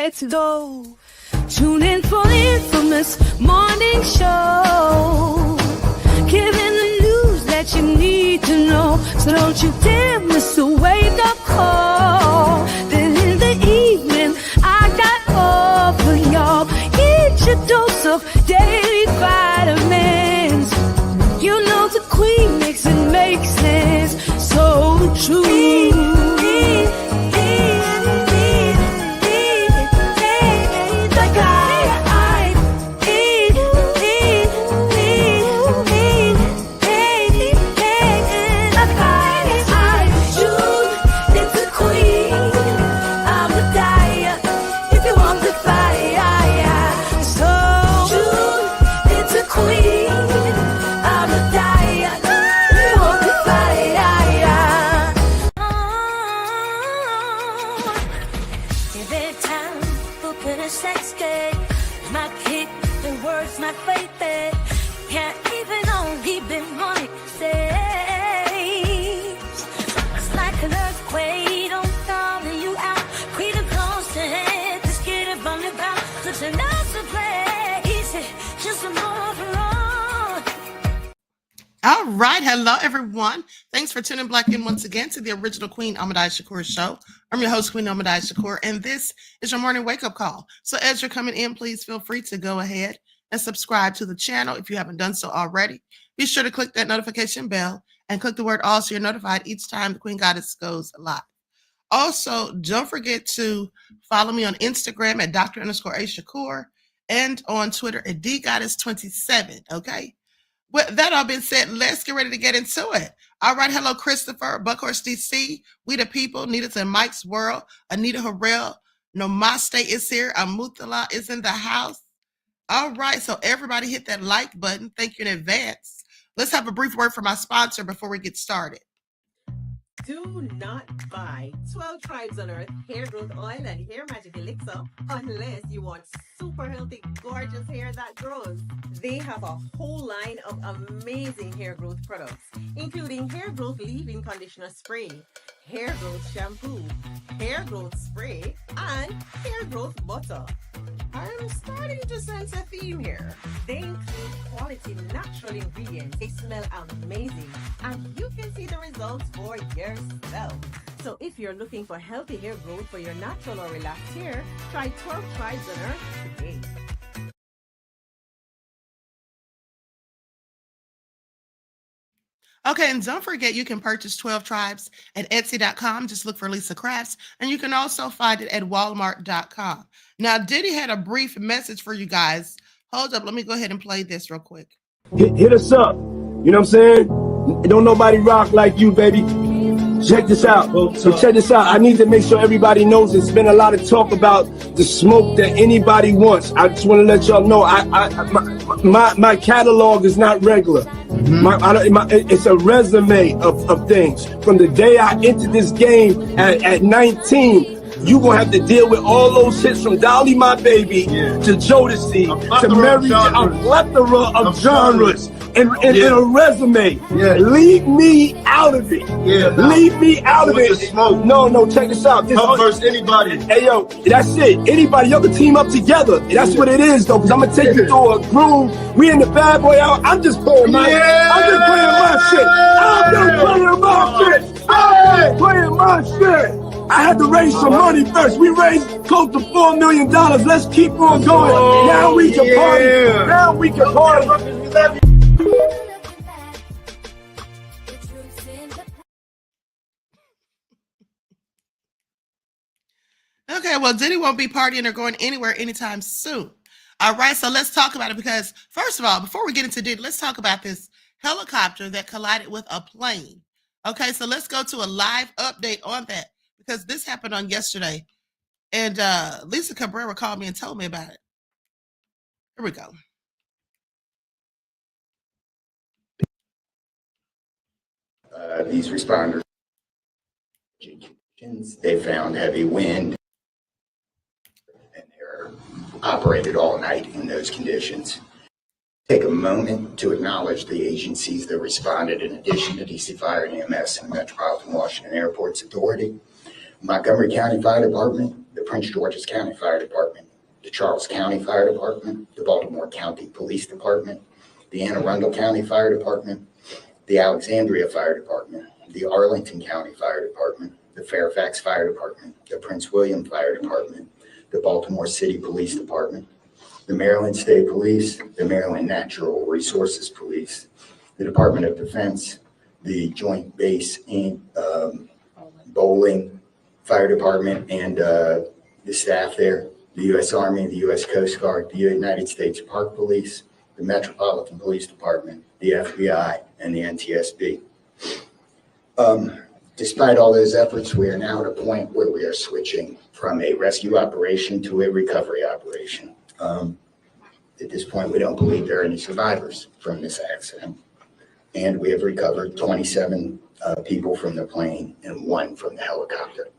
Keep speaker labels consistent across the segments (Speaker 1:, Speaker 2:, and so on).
Speaker 1: let's go. Tune in for the infamous morning show, giving the news that you need to know. So don't you dare miss a wake-up call. Then in the evening, I got all for y'all. Get your dose of daily vitamins. You know the queen makes it make sense. So true.
Speaker 2: All right. Hello, everyone. Thanks for tuning back in once again to the original Queen Ahmadiyyah Shakur show. I'm your host, Queen Ahmadiyyah Shakur, and this is your morning wake-up call. So as you're coming in, please feel free to go ahead and subscribe to the channel if you haven't done so already. Be sure to click that notification bell and click the word all so you're notified each time the Queen Goddess goes live. Also, don't forget to follow me on Instagram at Dr._A_Shakur and on Twitter at DGoddess27, okay? With that all been said, let's get ready to get into it. All right. Hello, Christopher, Buckhorse DC, We the People, Nita's in Mike's World, Anita Harrell, Namaste is here, Amutala is in the house. All right. So everybody hit that like button. Thank you in advance. Let's have a brief word from my sponsor before we get started.
Speaker 3: Do not buy 12 Tribes on Earth hair growth oil and hair magic elixir unless you want super healthy, gorgeous hair that grows. They have a whole line of amazing hair growth products, including hair growth leave-in conditioner spray, hair growth shampoo, hair growth spray, and hair growth butter. I'm starting to sense a theme here. They include quality natural ingredients. They smell amazing, and you can see the results for yourself. So if you're looking for healthy hair growth for your natural or relaxed hair, try 12 Tribes on Earth today.
Speaker 2: Okay, and don't forget you can purchase 12 Tribes at Etsy.com. Just look for Lisa Crafts, and you can also find it at Walmart.com. Now, Diddy had a brief message for you guys. Hold up, let me go ahead and play this real quick.
Speaker 4: Hit us up. You know what I'm saying? Don't nobody rock like you, baby. Check this out. So check this out. I need to make sure everybody knows there's been a lot of talk about the smoke that anybody wants. I just want to let y'all know my catalog is not regular. It's a resume of things. From the day I entered this game at 19, you gonna have to deal with all those hits from Dolly My Baby to Jodeci to Mary, a plethora of genres. And a resume. Leave me out of it. Leave me out of it. No, check this out.
Speaker 5: Come first, anybody.
Speaker 4: Hey, yo, that's it. Anybody, y'all can team up together. That's what it is, though, because I'm going to take you through a groove. We in the bad boy hour. I'm just playing my shit. I'm just playing my shit. I had to raise some money first. We raised close to $4 million. Let's keep on going. Now we can party. Now we can party.
Speaker 2: Okay, well, Diddy won't be partying or going anywhere anytime soon. All right, so let's talk about it because, first of all, before we get into Diddy, let's talk about this helicopter that collided with a plane. Okay, so let's go to a live update on that because this happened on yesterday. And Lisa Cabrera called me and told me about it. Here we go.
Speaker 6: These responders, they found heavy wind and they're operated all night in those conditions. Take a moment to acknowledge the agencies that responded in addition to DC Fire and EMS and Metropolitan Washington Airports Authority, Montgomery County Fire Department, the Prince George's County Fire Department, the Charles County Fire Department, the Baltimore County Police Department, the Anne Arundel County Fire Department, the Alexandria Fire Department, the Arlington County Fire Department, the Fairfax Fire Department, the Prince William Fire Department, the Baltimore City Police Department, the Maryland State Police, the Maryland Natural Resources Police, the Department of Defense, the Joint Base and Bowling Fire Department and the staff there, the U.S. Army, the U.S. Coast Guard, the United States Park Police, the Metropolitan Police Department, the FBI, and the NTSB. Despite all those efforts, we are now at a point where we are switching from a rescue operation to a recovery operation. At this point, we don't believe there are any survivors from this accident. And we have recovered 27 people from the plane and 1 from the helicopter.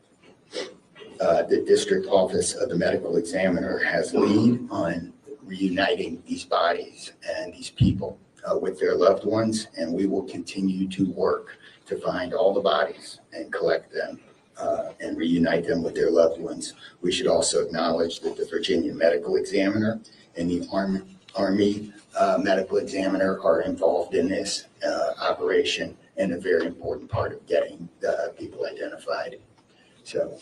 Speaker 6: The district office of the medical examiner has lead on reuniting these bodies and these people with their loved ones, and we will continue to work to find all the bodies and collect them and reunite them with their loved ones. We should also acknowledge that the Virginia medical examiner and the Army medical examiner are involved in this operation and a very important part of getting the people identified. So.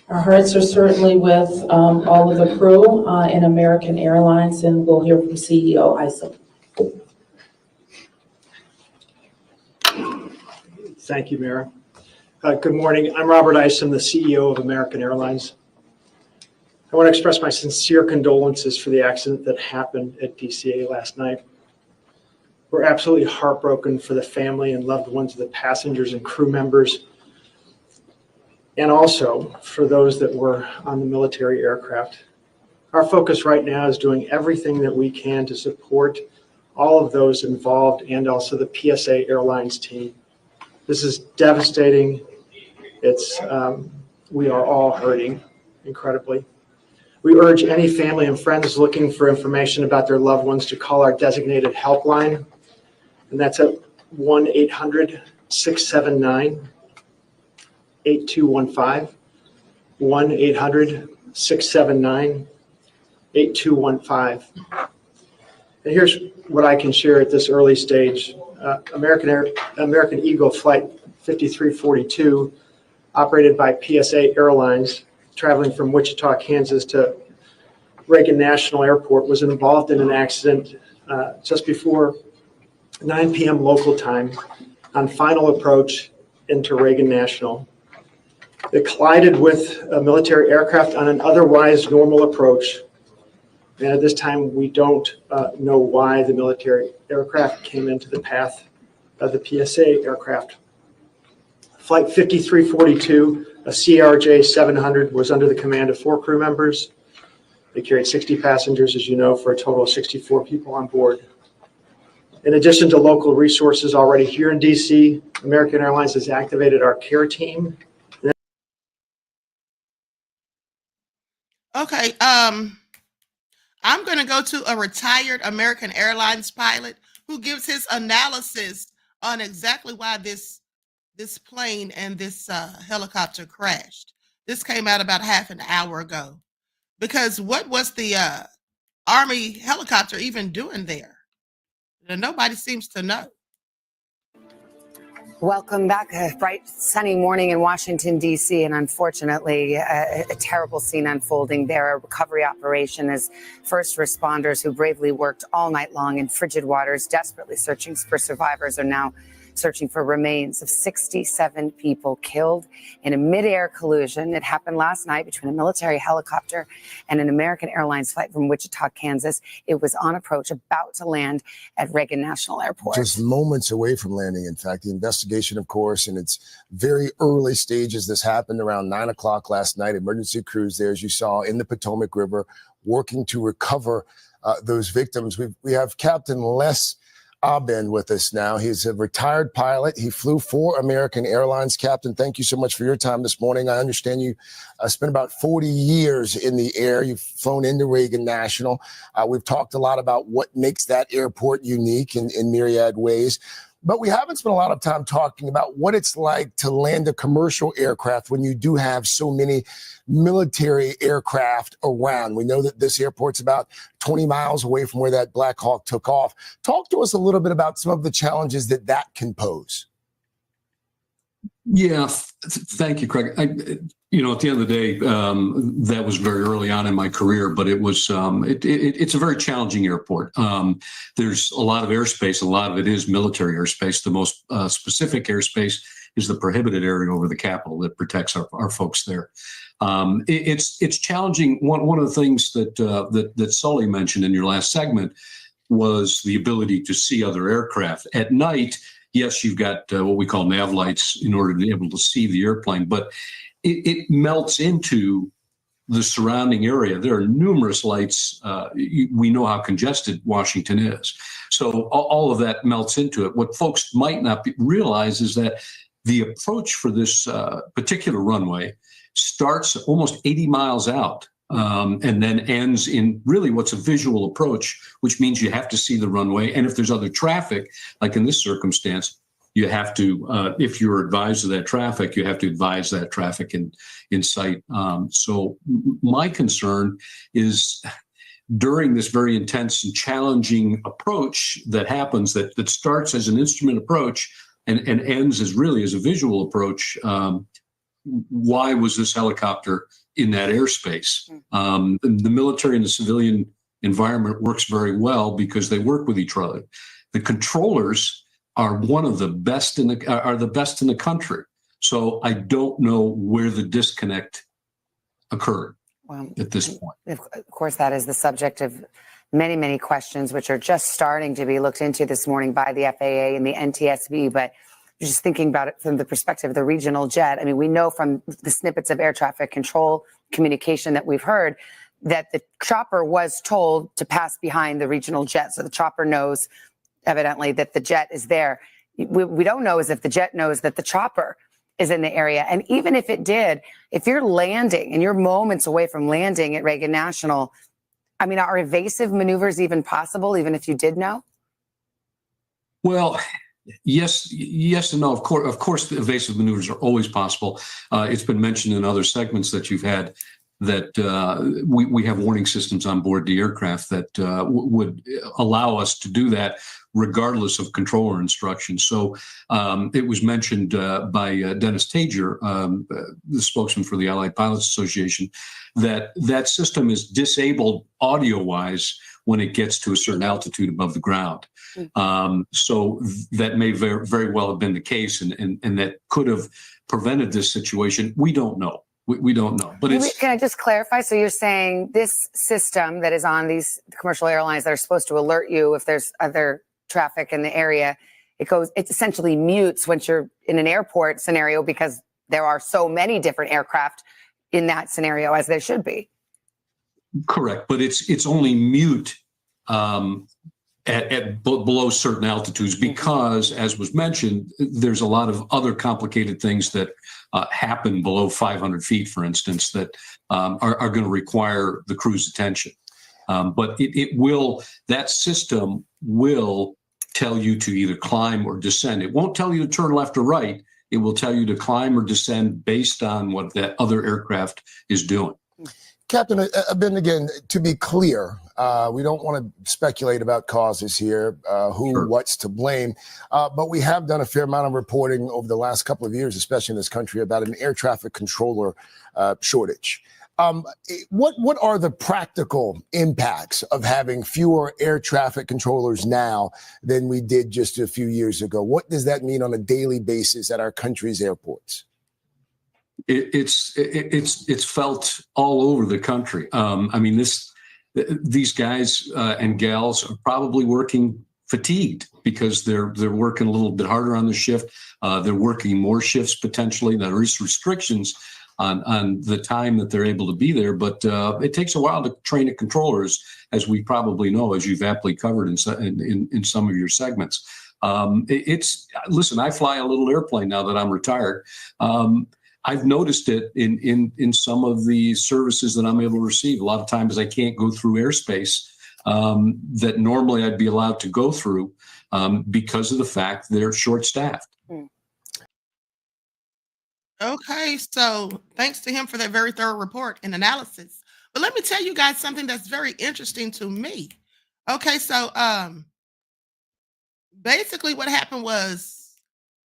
Speaker 5: Our hearts are certainly with all of the crew in American Airlines, and we'll hear from CEO Isom.
Speaker 7: Thank you, Mayor. Good morning. I'm Robert Isom, the CEO of American Airlines. I want to express my sincere condolences for the accident that happened at DCA last night. We're absolutely heartbroken for the family and loved ones of the passengers and crew members, and also for those that were on the military aircraft. Our focus right now is doing everything that we can to support all of those involved and also the PSA Airlines team. This is devastating. We are all hurting incredibly. We urge any family and friends looking for information about their loved ones to call our designated helpline, and that's at 1-800-679-8215, 1-800-679-8215. And here's what I can share at this early stage. American Eagle Flight 5342, operated by PSA Airlines, traveling from Wichita, Kansas to Reagan National Airport, was involved in an accident just before 9 p.m. local time on final approach into Reagan National. It collided with a military aircraft on an otherwise normal approach. And at this time, we don't know why the military aircraft came into the path of the PSA aircraft. Flight 5342, a CRJ 700, was under the command of 4 crew members. They carried 60 passengers, as you know, for a total of 64 people on board. In addition to local resources already here in DC, American Airlines has activated our care team.
Speaker 2: Okay, I'm going to go to a retired American Airlines pilot who gives his analysis on exactly why this plane and this helicopter crashed. This came out about half an hour ago. Because what was the Army helicopter even doing there? Nobody seems to know.
Speaker 8: Welcome back. A bright, sunny morning in Washington, D.C., and unfortunately, a terrible scene unfolding there. A recovery operation as first responders who bravely worked all night long in frigid waters, desperately searching for survivors, are now searching for remains of 67 people killed in a mid-air collision. It happened last night between a military helicopter and an American Airlines flight from Wichita, Kansas. It was on approach, about to land at Reagan National Airport.
Speaker 9: Just moments away from landing. In fact, the investigation, of course, in its very early stages. This happened around 9 o'clock last night. Emergency crews there, as you saw, in the Potomac River, working to recover those victims. We have Captain Les Abend with us now. He's a retired pilot. He flew for American Airlines. Captain, thank you so much for your time this morning. I understand you spent about 40 years in the air. You've flown into Reagan National. We've talked a lot about what makes that airport unique in myriad ways. But we haven't spent a lot of time talking about what it's like to land a commercial aircraft when you do have so many military aircraft around. We know that this airport's about 20 miles away from where that Black Hawk took off. Talk to us a little bit about some of the challenges that can pose.
Speaker 10: Yeah, thank you, Craig. At the end of the day, that was very early on in my career, but it was it's a very challenging airport. There's a lot of airspace. A lot of it is military airspace. The most specific airspace is the prohibited area over the Capitol that protects our folks there. It's challenging. One of the things that Sully mentioned in your last segment was the ability to see other aircraft at night. Yes, you've got what we call nav lights in order to be able to see the airplane, but it melts into the surrounding area. There are numerous lights. We know how congested Washington is. So all of that melts into it. What folks might not realize is that the approach for this particular runway starts almost 80 miles out. And then ends in really what's a visual approach, which means you have to see the runway. And if there's other traffic, like in this circumstance, you have to, if you're advised of that traffic, you have to advise that traffic in sight. So my concern is during this very intense and challenging approach that happens, that starts as an instrument approach and ends as really as a visual approach, why was this helicopter in that airspace? The military and the civilian environment works very well because they work with each other. The controllers are the best in the country. So I don't know where the disconnect occurred at this point.
Speaker 8: Of course, that is the subject of many, many questions, which are just starting to be looked into this morning by the FAA and the NTSB. But just thinking about it from the perspective of the regional jet, I mean, we know from the snippets of air traffic control communication that we've heard that the chopper was told to pass behind the regional jet. So the chopper knows, evidently, that the jet is there. We don't know is if the jet knows that the chopper is in the area. And even if it did, if you're landing and you're moments away from landing at Reagan National, I mean, are evasive maneuvers even possible, even if you did know?
Speaker 10: Well, yes and no. Of course, the evasive maneuvers are always possible. It's been mentioned in other segments that you've had that we have warning systems on board the aircraft that would allow us to do that regardless of controller instructions. So it was mentioned by Dennis Tager, the spokesman for the Allied Pilots Association, that system is disabled audio-wise when it gets to a certain altitude above the ground. So that may very well have been the case, and that could have prevented this situation. We don't know. We don't know. But
Speaker 8: can I just clarify? So you're saying this system that is on these commercial airlines that are supposed to alert you if there's other traffic in the area, it essentially mutes once you're in an airport scenario because there are so many different aircraft in that scenario as there should be.
Speaker 10: Correct, but it's only mute at below certain altitudes because, as was mentioned, there's a lot of other complicated things that happen below 500 feet, for instance, that are going to require the crew's attention. But that system will tell you to either climb or descend. It won't tell you to turn left or right. It will tell you to climb or descend based on what that other aircraft is doing.
Speaker 9: Captain, again, to be clear, we don't want to speculate about causes here, what's to blame, but we have done a fair amount of reporting over the last couple of years, especially in this country, about an air traffic controller shortage. What are the practical impacts of having fewer air traffic controllers now than we did just a few years ago? What does that mean on a daily basis at our country's airports?
Speaker 10: It's felt all over the country. I mean, these guys and gals are probably working fatigued because they're working a little bit harder on the shift. They're working more shifts potentially. There is restrictions on the time that they're able to be there, but it takes a while to train a controller, as we probably know, as you've aptly covered in some of your segments. Listen, I fly a little airplane now that I'm retired. I've noticed it in some of the services that I'm able to receive. A lot of times I can't go through airspace that normally I'd be allowed to go through because of the fact they're short-staffed.
Speaker 2: Okay, so thanks to him for that very thorough report and analysis. But let me tell you guys something that's very interesting to me. Okay, so basically what happened was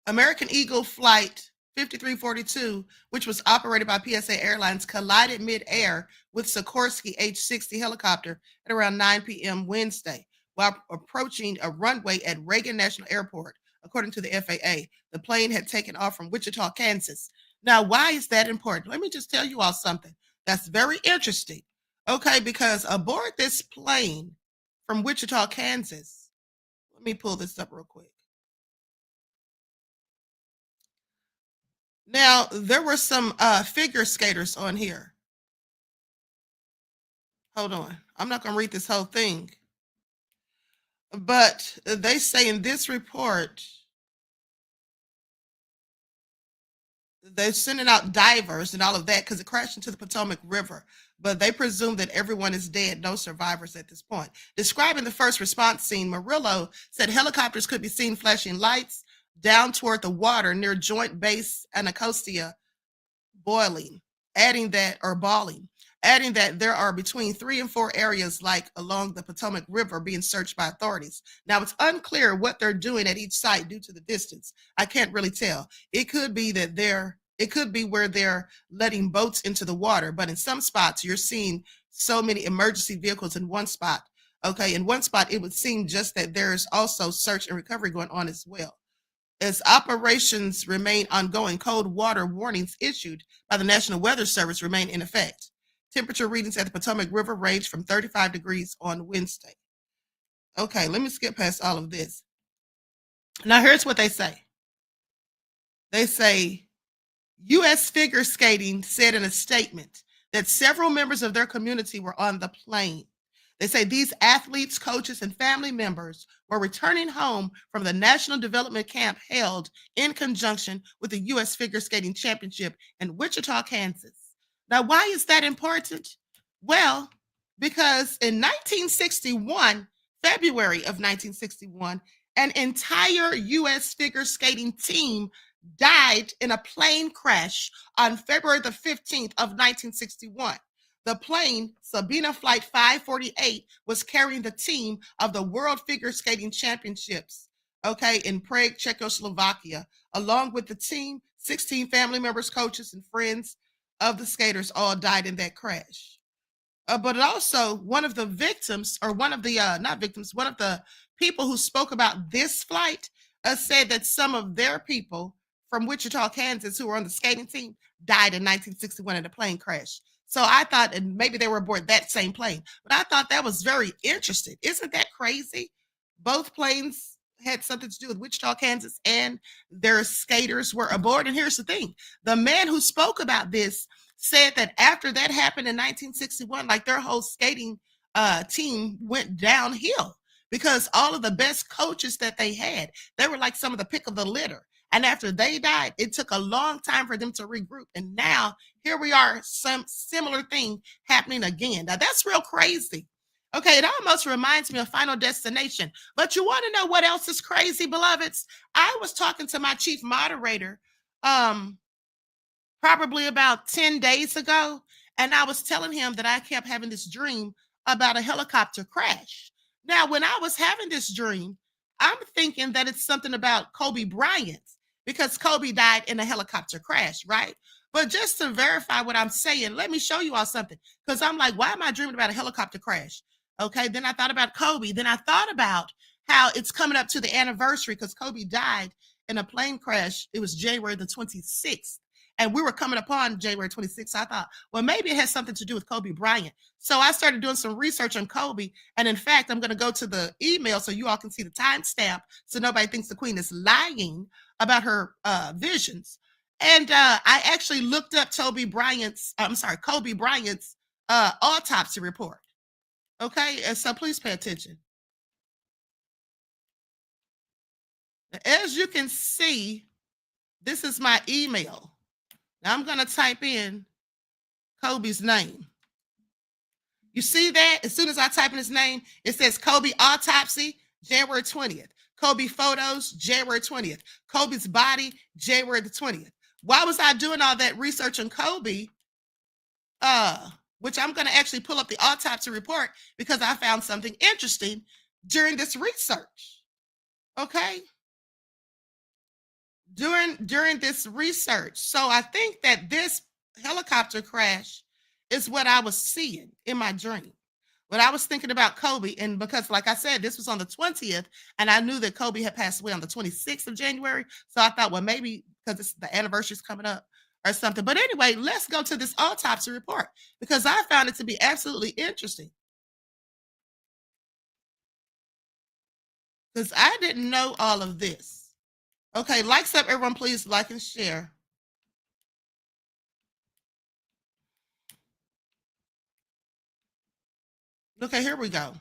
Speaker 2: American Eagle Flight 5342, which was operated by PSA Airlines, collided mid-air with Sikorsky H-60 helicopter at around 9 p.m. Wednesday while approaching a runway at Reagan National Airport. According to the FAA, the plane had taken off from Wichita, Kansas. Now, why is that important? Let me just tell you all something that's very interesting. Okay, because aboard this plane from Wichita, Kansas, let me pull this up real quick. Now, there were some figure skaters on here. Hold on. I'm not going to read this whole thing. But they say in this report, they're sending out divers and all of that because it crashed into the Potomac River. But they presume that everyone is dead, no survivors at this point. Describing the first response scene, Murillo said helicopters could be seen flashing lights down toward the water near Joint Base Anacostia, balling, adding that there are between 3 and 4 areas like along the Potomac River being searched by authorities. Now, it's unclear what they're doing at each site due to the distance. I can't really tell. It could be where they're letting boats into the water, but in some spots you're seeing so many emergency vehicles in one spot. Okay, in one spot it would seem just that there's also search and recovery going on as well. As operations remain ongoing, cold water warnings issued by the National Weather Service remain in effect. Temperature readings at the Potomac River range from 35 degrees on Wednesday. Okay, let me skip past all of this. Now, here's what they say. They say, U.S. figure skating said in a statement that several members of their community were on the plane. They say these athletes, coaches, and family members were returning home from the National Development Camp held in conjunction with the U.S. Figure Skating Championship in Wichita, Kansas. Now, why is that important? Well, because in 1961, February of 1961, an entire U.S. figure skating team died in a plane crash on February the 15th of 1961. The plane, Sabina Flight 548, was carrying the team of the World Figure Skating Championships, okay, in Prague, Czechoslovakia. Along with the team, 16 family members, coaches, and friends of the skaters all died in that crash. But also, one of the victims, or one of the, not victims, one of the people who spoke about this flight said that some of their people from Wichita, Kansas, who were on the skating team, died in 1961 in a plane crash. So I thought, and maybe they were aboard that same plane, but I thought that was very interesting. Isn't that crazy? Both planes had something to do with Wichita, Kansas, and their skaters were aboard. And here's the thing. The man who spoke about this said that after that happened in 1961, like their whole skating team went downhill because all of the best coaches that they had, they were like some of the pick of the litter. And after they died, it took a long time for them to regroup. And now here we are, some similar thing happening again. Now that's real crazy. Okay, it almost reminds me of Final Destination. But you want to know what else is crazy, beloveds? I was talking to my chief moderator probably about 10 days ago, and I was telling him that I kept having this dream about a helicopter crash. Now, when I was having this dream, I'm thinking that it's something about Kobe Bryant because Kobe died in a helicopter crash, right? But just to verify what I'm saying, let me show you all something because I'm like, why am I dreaming about a helicopter crash? Okay, then I thought about Kobe. Then I thought about how it's coming up to the anniversary because Kobe died in a plane crash. It was January the 26th. And we were coming upon January 26th. So I thought, well, maybe it has something to do with Kobe Bryant. So I started doing some research on Kobe. And in fact, I'm going to go to the email so you all can see the timestamp so nobody thinks the queen is lying about her visions. And I actually looked up Kobe Bryant's autopsy report. Okay, and so please pay attention. As you can see, this is my email. Now I'm going to type in Kobe's name. You see that? As soon as I type in his name, it says Kobe autopsy, January 20th. Kobe photos, January 20th. Kobe's body, January the 20th. Why was I doing all that research on Kobe? Which I'm going to actually pull up the autopsy report because I found something interesting during this research. Okay? During this research. So I think that this helicopter crash is what I was seeing in my dream. When I was thinking about Kobe, and because, like I said, this was on the 20th, and I knew that Kobe had passed away on the 26th of January. So I thought, well, maybe because the anniversary is coming up or something. But anyway, let's go to this autopsy report because I found it to be absolutely interesting. Because I didn't know all of this. Okay, likes up, everyone, please like and share. Okay, here we go.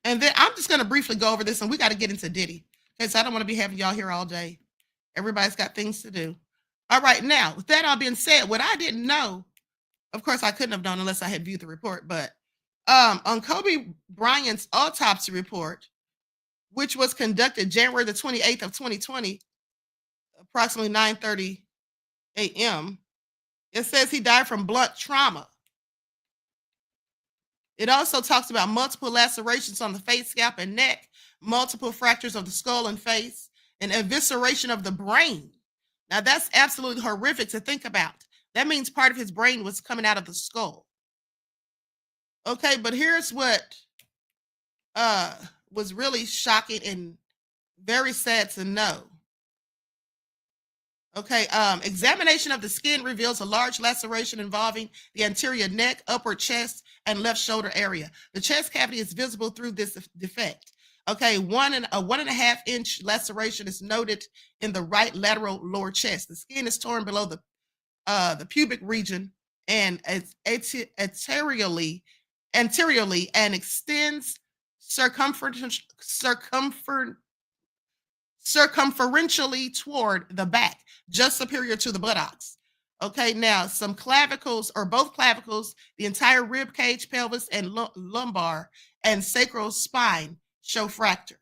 Speaker 2: And then I'm just going to briefly go over this, and we got to get into Diddy. Okay, so I don't want to be having y'all here all day. Everybody's got things to do. All right, now, with that all being said, what I didn't know, of course, I couldn't have known unless I had viewed the report, but on Kobe Bryant's autopsy report, which was conducted January the 28th of 2020, approximately 9:30 a.m., it says he died from blunt trauma. It also talks about multiple lacerations on the face, scalp, and neck, multiple fractures of the skull and face, and evisceration of the brain. Now, that's absolutely horrific to think about. That means part of his brain was coming out of the skull. Okay, but here's what was really shocking and very sad to know. Okay, examination of the skin reveals a large laceration involving the anterior neck, upper chest, and left shoulder area. The chest cavity is visible through this defect. Okay, a 1.5 inch laceration is noted in the right lateral lower chest. The skin is torn below the pubic region and anteriorly and extends circumferentially toward the back, just superior to the buttocks. Okay, now some clavicles, or both clavicles, the entire rib cage, pelvis, and lumbar and sacral spine show fractures.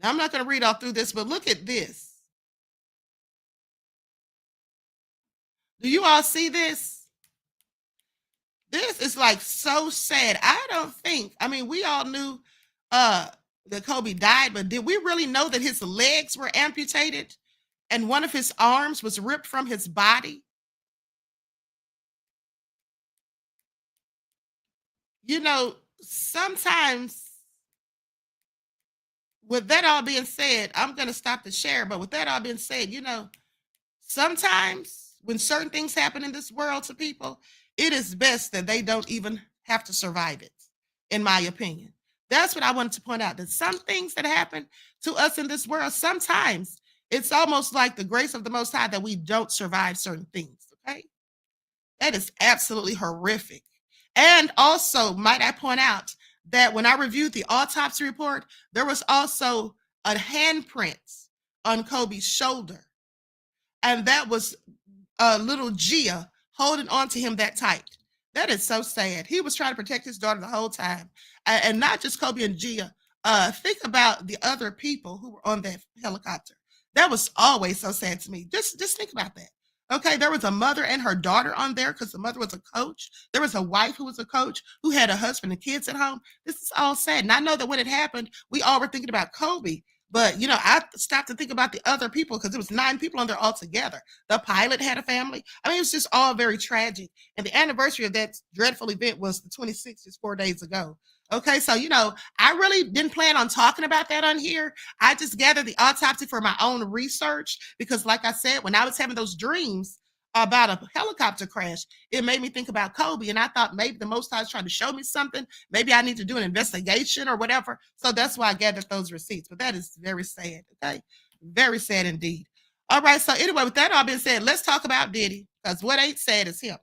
Speaker 2: Now, I'm not going to read all through this, but look at this. Do you all see this? This is like so sad. I mean, we all knew that Kobe died, but did we really know that his legs were amputated and one of his arms was ripped from his body? You know, sometimes, with that all being said, I'm going to stop the share, but with that all being said, you know, sometimes when certain things happen in this world to people, it is best that they don't even have to survive it, in my opinion. That's what I wanted to point out, that some things that happen to us in this world, sometimes it's almost like the grace of the Most High that we don't survive certain things, okay? That is absolutely horrific. And also, might I point out that when I reviewed the autopsy report, there was also a handprint on Kobe's shoulder. And that was little Gia holding on to him that tight. That is so sad. He was trying to protect his daughter the whole time. And not just Kobe and Gia. Think about the other people who were on that helicopter. That was always so sad to me. Just think about that. Okay, there was a mother and her daughter on there because the mother was a coach. There was a wife who was a coach who had a husband and kids at home. This is all sad. And I know that when it happened, we all were thinking about Kobe. But, you know, I stopped to think about the other people because there was 9 people on there all together. The pilot had a family. I mean, it was just all very tragic. And the anniversary of that dreadful event was the 26th, just 4 days ago. Okay, so, you know, I really didn't plan on talking about that on here. I just gathered the autopsy for my own research because, like I said, when I was having those dreams about a helicopter crash, it made me think about Kobe. And I thought maybe the Most High is trying to show me something. Maybe I need to do an investigation or whatever. So that's why I gathered those receipts. But that is very sad, okay? Very sad indeed. All right, so anyway, with that all being said, let's talk about Diddy because what ain't sad is him.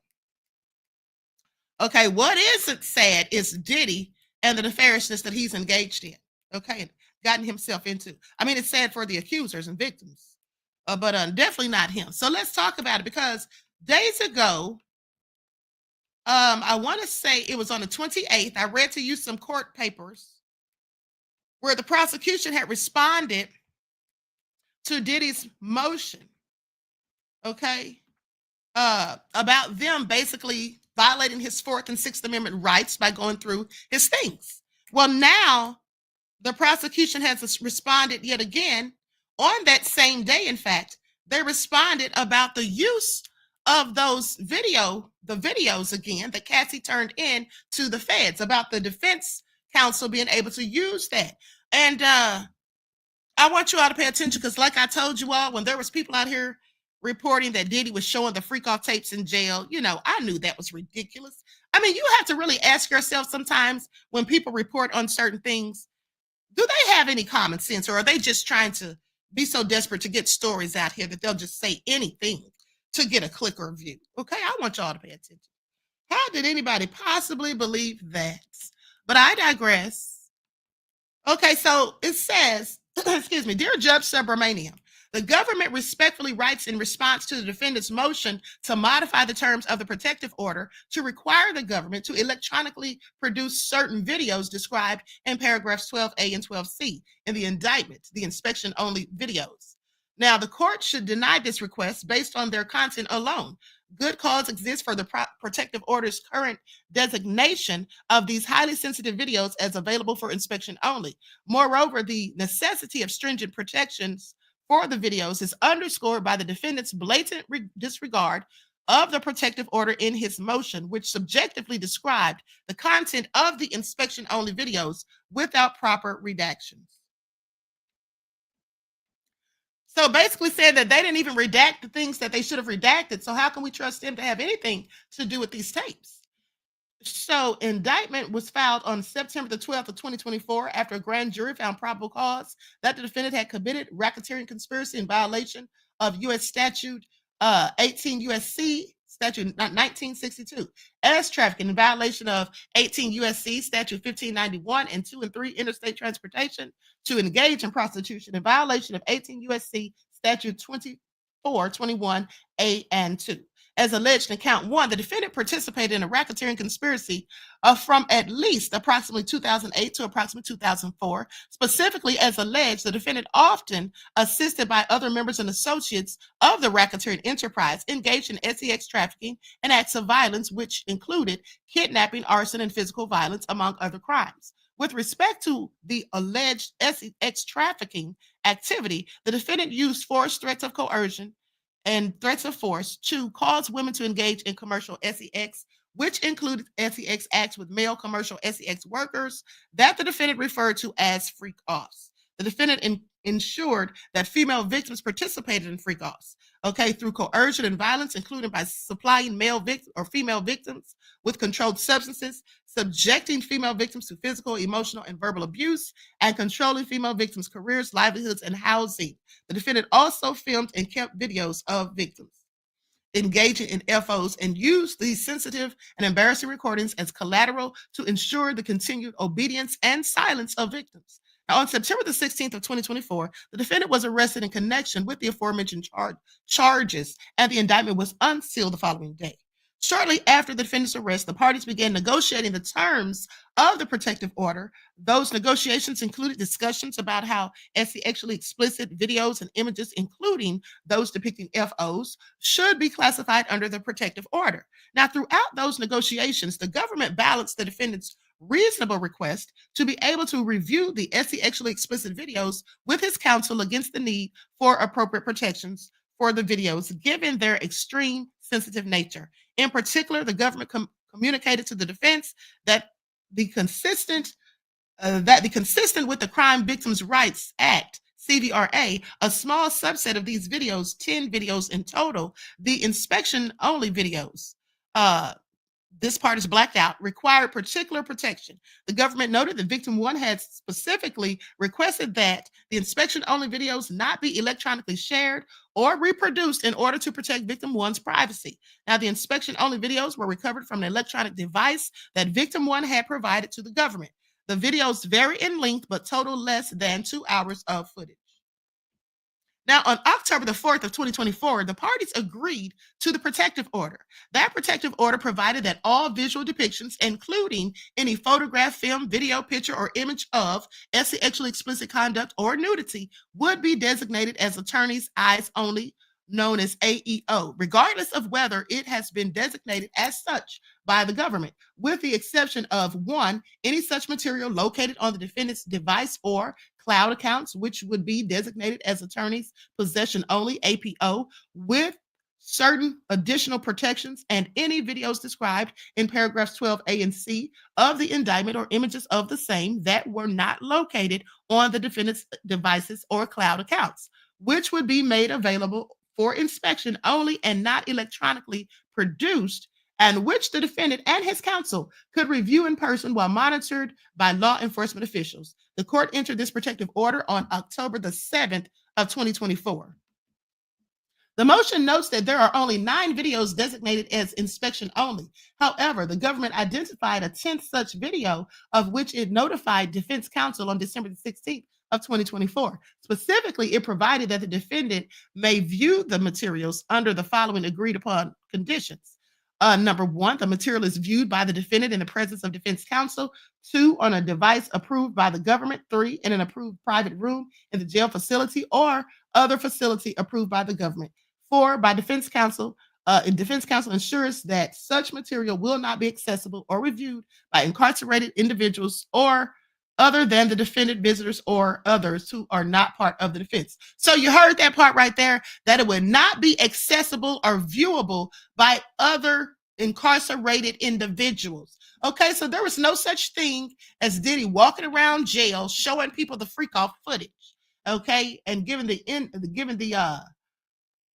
Speaker 2: Okay, what isn't sad is Diddy and the nefariousness that he's engaged in, okay, and gotten himself into. I mean, it's sad for the accusers and victims, but definitely not him. So let's talk about it because days ago, I want to say it was on the 28th, I read to you some court papers where the prosecution had responded to Diddy's motion, okay, about them basically violating his 4th and 6th Amendment rights by going through his things. Well, now the prosecution has responded yet again on that same day. In fact, they responded about the use of those videos again that Cassie turned in to the feds, about the defense counsel being able to use that. And I want you all to pay attention, because like I told you all, when there was people out here reporting that Diddy was showing the freak off tapes in jail, I knew that was ridiculous. I mean, you have to really ask yourself sometimes when people report on certain things, do they have any common sense, or are they just trying to be so desperate to get stories out here that they'll just say anything to get a click or a view? Okay, I want y'all to pay attention. How did anybody possibly believe that? But I digress. Okay, so it says, excuse me, Dear Judge Subramanian, the government respectfully writes in response to the defendant's motion to modify the terms of the protective order to require the government to electronically produce certain videos described in paragraphs 12A and 12C in the indictment, the inspection-only videos. Now, the court should deny this request based on their content alone. Good cause exists for the protective order's current designation of these highly sensitive videos as available for inspection only. Moreover, the necessity of stringent protections for the videos is underscored by the defendant's blatant disregard of the protective order in his motion, which subjectively described the content of the inspection-only videos without proper redactions. So basically said that they didn't even redact the things that they should have redacted. So how can we trust them to have anything to do with these tapes? So indictment was filed on September the 12th of 2024 after a grand jury found probable cause that the defendant had committed racketeering conspiracy in violation of U.S. statute 18 U.S.C. statute 1962, as trafficking in violation of 18 U.S.C. statute 1591 and 2 and 3 interstate transportation, to engage in prostitution in violation of 18 U.S.C. statute 2421 A and 2. As alleged in count 1, the defendant participated in a racketeering conspiracy from at least approximately 2008 to approximately 2004. Specifically, as alleged, the defendant, often assisted by other members and associates of the racketeering enterprise, engaged in sex trafficking and acts of violence, which included kidnapping, arson, and physical violence, among other crimes. With respect to the alleged sex trafficking activity, the defendant used force, threats of coercion, and threats of force to cause women to engage in commercial sex, which included sex acts with male commercial sex workers that the defendant referred to as freak-offs. The defendant ensured that female victims participated in freak-offs, through coercion and violence, including by supplying male victims or female victims with controlled substances, subjecting female victims to physical, emotional, and verbal abuse, and controlling female victims' careers, livelihoods, and housing. The defendant also filmed and kept videos of victims engaging in FOs and used these sensitive and embarrassing recordings as collateral to ensure the continued obedience and silence of victims. Now, on September the 16th of 2024, the defendant was arrested in connection with the aforementioned charges, and the indictment was unsealed the following day. Shortly after the defendant's arrest, the parties began negotiating the terms of the protective order. Those negotiations included discussions about how sexually explicit videos and images, including those depicting FOs, should be classified under the protective order. Now, throughout those negotiations, the government balanced the defendant's reasonable request to be able to review the sexually explicit videos with his counsel against the need for appropriate protections for the videos, given their extreme sensitive nature. In particular, the government communicated to the defense that the consistent with the Crime Victims' Rights Act, CVRA, a small subset of these videos, 10 videos in total, the inspection-only videos, this part is blacked out, required particular protection. The government noted that victim 1 had specifically requested that the inspection-only videos not be electronically shared or reproduced in order to protect victim 1's privacy. Now, the inspection-only videos were recovered from an electronic device that victim 1 had provided to the government. The videos vary in length, but total less than 2 hours of footage. Now, on October the 4th of 2024, the parties agreed to the protective order. That protective order provided that all visual depictions, including any photograph, film, video, picture, or image of sexually explicit conduct or nudity, would be designated as attorney's eyes only, known as AEO, regardless of whether it has been designated as such by the government, with the exception of one, any such material located on the defendant's device or cloud accounts, which would be designated as attorney's possession only, APO, with certain additional protections, and any videos described in paragraphs 12A and C of the indictment or images of the same that were not located on the defendant's devices or cloud accounts, which would be made available for inspection only and not electronically produced, and which the defendant and his counsel could review in person while monitored by law enforcement officials. The court entered this protective order on October the 7th of 2024. The motion notes that there are only 9 videos designated as inspection only. However, the government identified a 10th such video, of which it notified defense counsel on December the 16th of 2024. Specifically, it provided that the defendant may view the materials under the following agreed upon conditions. Number 1, the material is viewed by the defendant in the presence of defense counsel. 2, on a device approved by the government. 3, in an approved private room in the jail facility or other facility approved by the government. 4, by defense counsel. Defense counsel ensures that such material will not be accessible or reviewed by incarcerated individuals or other than the defendant, visitors, or others who are not part of the defense. So you heard that part right there, that it would not be accessible or viewable by other incarcerated individuals. Okay, so there was no such thing as Diddy walking around jail showing people the freak off footage, okay, and giving the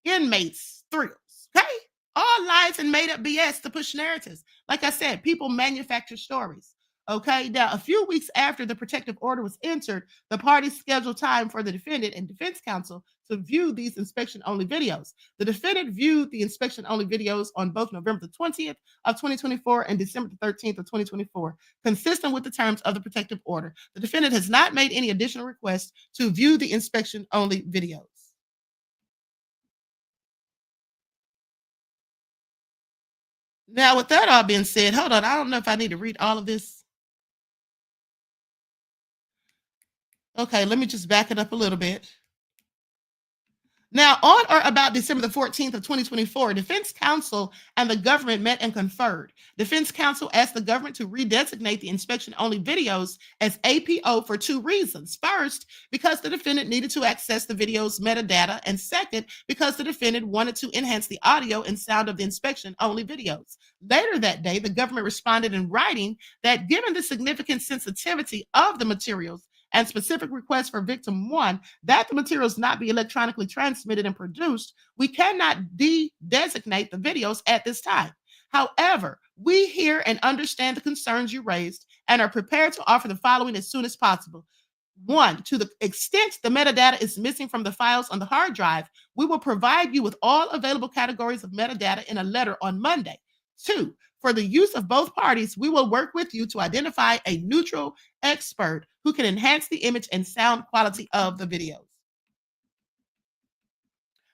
Speaker 2: inmates thrills. Okay, all lies and made up BS to push narratives. Like I said, people manufacture stories. Okay, now a few weeks after the protective order was entered, the parties scheduled time for the defendant and defense counsel to view these inspection-only videos. The defendant viewed the inspection-only videos on both November the 20th of 2024 and December the 13th of 2024, consistent with the terms of the protective order. The defendant has not made any additional requests to view the inspection-only videos. Now, with that all being said, hold on, I don't know if I need to read all of this. Okay, let me just back it up a little bit. Now, on or about December the 14th of 2024, defense counsel and the government met and conferred. Defense counsel asked the government to redesignate the inspection-only videos as APO for 2 reasons. First, because the defendant needed to access the video's metadata, and second, because the defendant wanted to enhance the audio and sound of the inspection-only videos. Later that day, the government responded in writing that given the significant sensitivity of the materials and specific requests for victim 1 that the materials not be electronically transmitted and produced, we cannot designate the videos at this time. However, we hear and understand the concerns you raised and are prepared to offer the following as soon as possible. 1, to the extent the metadata is missing from the files on the hard drive, we will provide you with all available categories of metadata in a letter on Monday. 2, for the use of both parties, we will work with you to identify a neutral expert who can enhance the image and sound quality of the videos.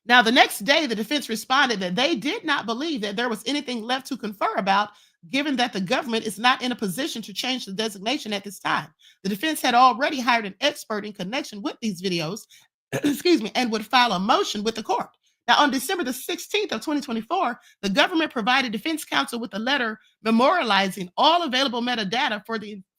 Speaker 2: Now, the next day, the defense responded that they did not believe that there was anything left to confer about, given that the government is not in a position to change the designation at this time. The defense had already hired an expert in connection with these videos, and would file a motion with the court. Now, on December the 16th of 2024, the government provided defense counsel with a letter memorializing all available metadata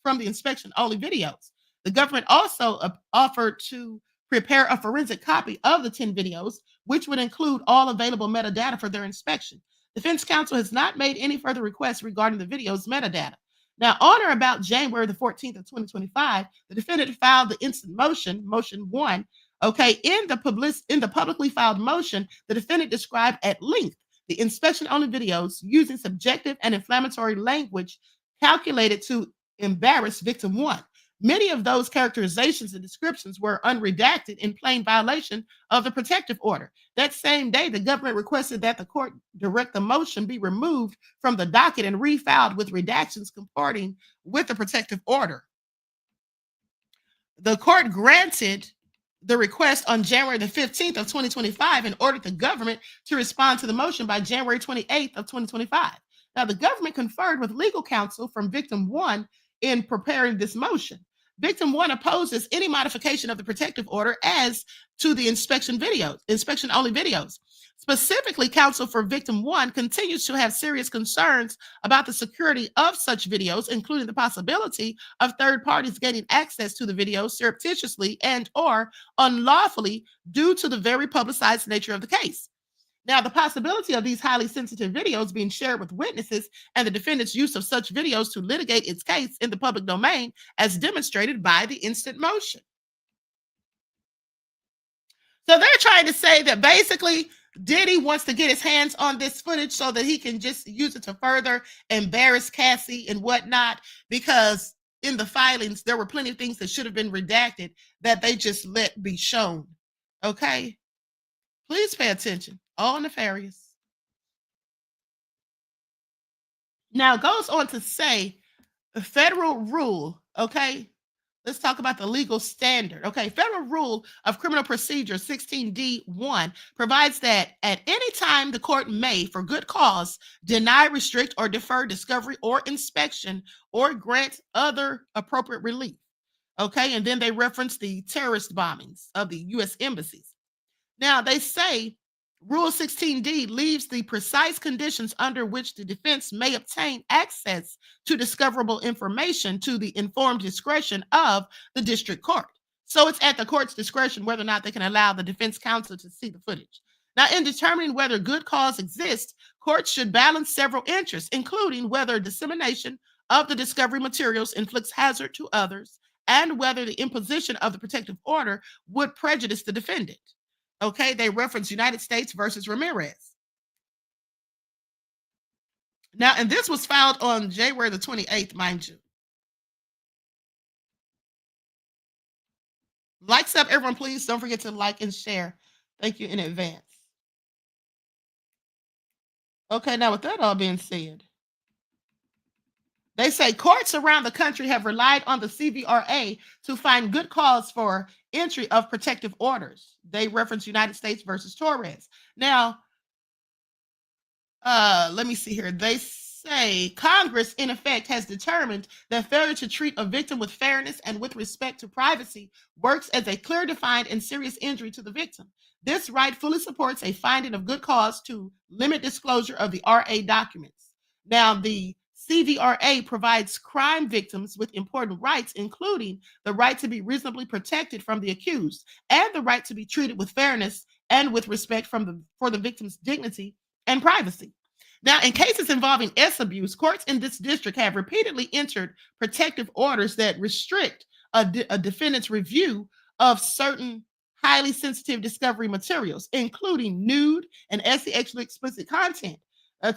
Speaker 2: from the inspection-only videos. The government also offered to prepare a forensic copy of the 10 videos, which would include all available metadata for their inspection. Defense counsel has not made any further requests regarding the video's metadata. Now, on or about January the 14th of 2025, the defendant filed the instant motion, motion 1. Okay, in the publicly filed motion, the defendant described at length the inspection-only videos using subjective and inflammatory language calculated to embarrass victim 1. Many of those characterizations and descriptions were unredacted in plain violation of the protective order. That same day, the government requested that the court direct the motion be removed from the docket and refiled with redactions comporting with the protective order. The court granted the request on January the 15th of 2025 and ordered the government to respond to the motion by January 28th of 2025. Now, the government conferred with legal counsel from victim one in preparing this motion. Victim one opposes any modification of the protective order as to the inspection only videos. Specifically, counsel for victim one continues to have serious concerns about the security of such videos, including the possibility of third parties gaining access to the videos surreptitiously and or unlawfully due to the very publicized nature of the case. Now, the possibility of these highly sensitive videos being shared with witnesses and the defendant's use of such videos to litigate its case in the public domain as demonstrated by the instant motion. So they're trying to say that basically Diddy wants to get his hands on this footage so that he can just use it to further embarrass Cassie and whatnot, because in the filings, there were plenty of things that should have been redacted that they just let be shown. Okay? Please pay attention. All nefarious. Now, it goes on to say the federal rule, okay? Let's talk about the legal standard. Okay, Federal Rule of Criminal Procedure 16D1 provides that at any time the court may, for good cause, deny, restrict, or defer discovery or inspection or grant other appropriate relief. Okay, and then they reference the terrorist bombings of the U.S. embassies. Now, they say Rule 16D leaves the precise conditions under which the defense may obtain access to discoverable information to the informed discretion of the district court. So it's at the court's discretion whether or not they can allow the defense counsel to see the footage. Now, in determining whether good cause exists, courts should balance several interests, including whether dissemination of the discovery materials inflicts hazard to others and whether the imposition of the protective order would prejudice the defendant. Okay, they reference United States versus Ramirez. Now, and this was filed on January the 28th, mind you. Likes up, everyone, please. Don't forget to like and share. Thank you in advance. Okay, now with that all being said, they say courts around the country have relied on the CVRA to find good cause for entry of protective orders. They reference United States versus Torres. Now, let me see here. They say Congress, in effect, has determined that failure to treat a victim with fairness and with respect to privacy works as a clear, defined, and serious injury to the victim. This right fully supports a finding of good cause to limit disclosure of the RA documents. Now, the CVRA provides crime victims with important rights, including the right to be reasonably protected from the accused and the right to be treated with fairness and with respect for the victim's dignity and privacy. Now, in cases involving S abuse, courts in this district have repeatedly entered protective orders that restrict a defendant's review of certain highly sensitive discovery materials, including nude and sexually explicit content,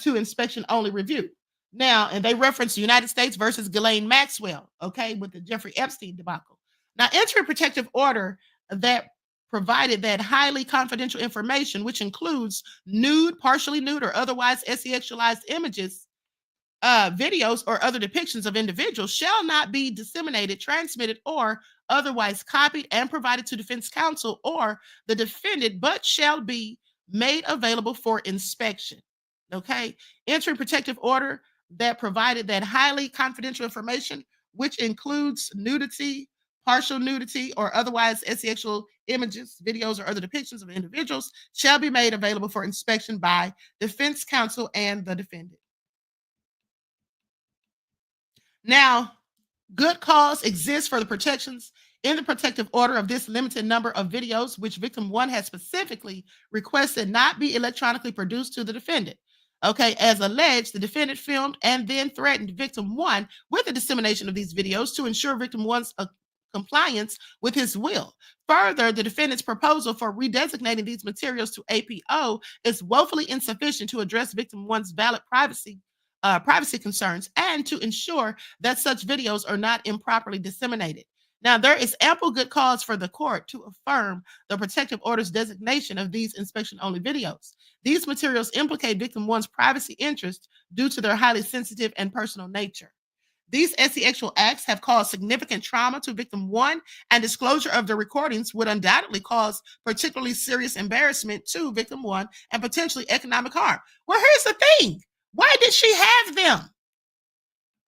Speaker 2: to inspection-only review. Now, and they reference the United States versus Ghislaine Maxwell, okay, with the Jeffrey Epstein debacle. Now, entering a protective order that provided that highly confidential information, which includes nude, partially nude, or otherwise sexualized images, videos, or other depictions of individuals shall not be disseminated, transmitted, or otherwise copied and provided to defense counsel or the defendant, but shall be made available for inspection. Okay, entering protective order that provided that highly confidential information, which includes nudity, partial nudity, or otherwise sexual images, videos, or other depictions of individuals, shall be made available for inspection by defense counsel and the defendant. Now, good cause exists for the protections in the protective order of this limited number of videos, which victim one has specifically requested not be electronically produced to the defendant. Okay, as alleged, the defendant filmed and then threatened victim one with the dissemination of these videos to ensure victim one's compliance with his will. Further, the defendant's proposal for redesignating these materials to APO is woefully insufficient to address victim one's valid privacy concerns and to ensure that such videos are not improperly disseminated. Now, there is ample good cause for the court to affirm the protective order's designation of these inspection-only videos. These materials implicate victim one's privacy interest due to their highly sensitive and personal nature. These sexual acts have caused significant trauma to victim one, and disclosure of the recordings would undoubtedly cause particularly serious embarrassment to victim one and potentially economic harm. Well, here's the thing. Why did she have them?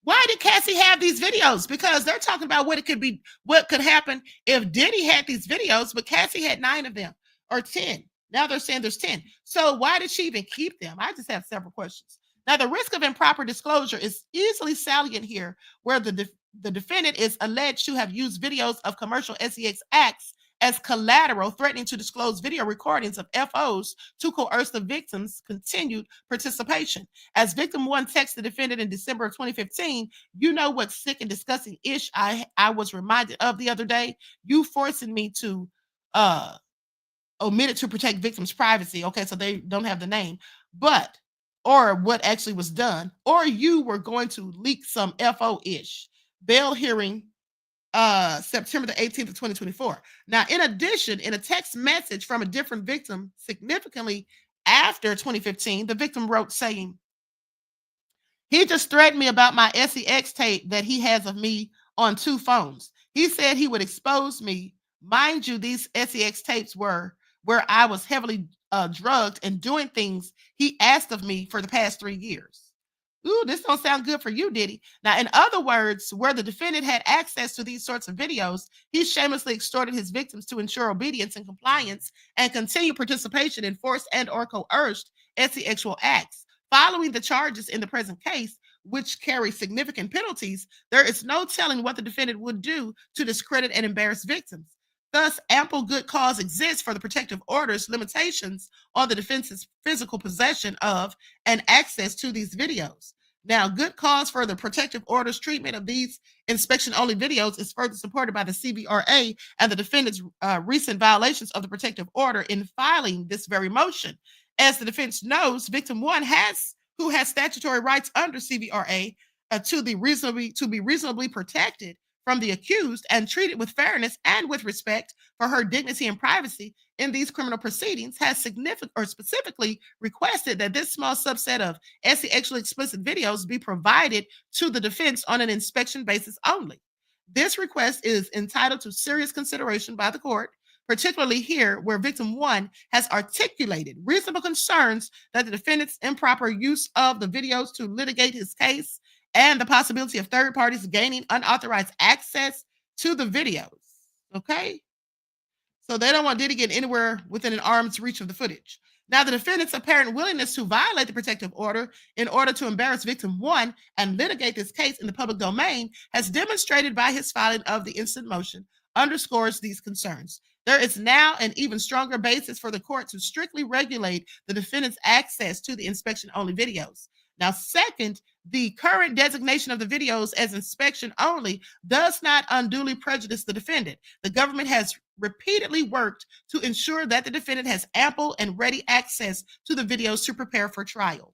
Speaker 2: Why did Cassie have these videos? Because they're talking about what could happen if Diddy had these videos, but Cassie had 9 of them or 10. Now they're saying there's 10. So why did she even keep them? I just have several questions. Now, the risk of improper disclosure is easily salient here, where the defendant is alleged to have used videos of commercial sex acts as collateral, threatening to disclose video recordings of FOs to coerce the victim's continued participation. As victim one texted the defendant in December of 2015, you know what sick and disgusting ish I was reminded of the other day? You forcing me to omit it to protect victim's privacy. Okay, so they don't have the name, or what actually was done, or you were going to leak some FO-ish. Bail hearing September the 18th of 2024. Now, in addition, in a text message from a different victim significantly after 2015, the victim wrote saying, he just threatened me about my sex tape that he has of me on 2 phones. He said he would expose me. Mind you, these sex tapes were where I was heavily drugged and doing things he asked of me for the past 3 years. Ooh, this don't sound good for you, Diddy. Now, in other words, where the defendant had access to these sorts of videos, he shamelessly extorted his victims to ensure obedience and compliance and continue participation in forced and or coerced sexual acts. Following the charges in the present case, which carry significant penalties, there is no telling what the defendant would do to discredit and embarrass victims. Thus, ample good cause exists for the protective order's limitations on the defense's physical possession of and access to these videos. Now, good cause for the protective order's treatment of these inspection-only videos is further supported by the CVRA and the defendant's recent violations of the protective order in filing this very motion. As the defense knows, victim one who has statutory rights under CVRA to be reasonably protected from the accused and treated with fairness and with respect for her dignity and privacy in these criminal proceedings, has specifically requested that this small subset of sexually explicit videos be provided to the defense on an inspection basis only. This request is entitled to serious consideration by the court, particularly here where victim one has articulated reasonable concerns that the defendant's improper use of the videos to litigate his case and the possibility of third parties gaining unauthorized access to the videos. Okay? So they don't want Diddy getting anywhere within an arm's reach of the footage. Now, the defendant's apparent willingness to violate the protective order in order to embarrass victim one and litigate this case in the public domain, has demonstrated by his filing of the instant motion, underscores these concerns. There is now an even stronger basis for the court to strictly regulate the defendant's access to the inspection-only videos. Now, second, the current designation of the videos as inspection only does not unduly prejudice the defendant. The government has repeatedly worked to ensure that the defendant has ample and ready access to the videos to prepare for trial.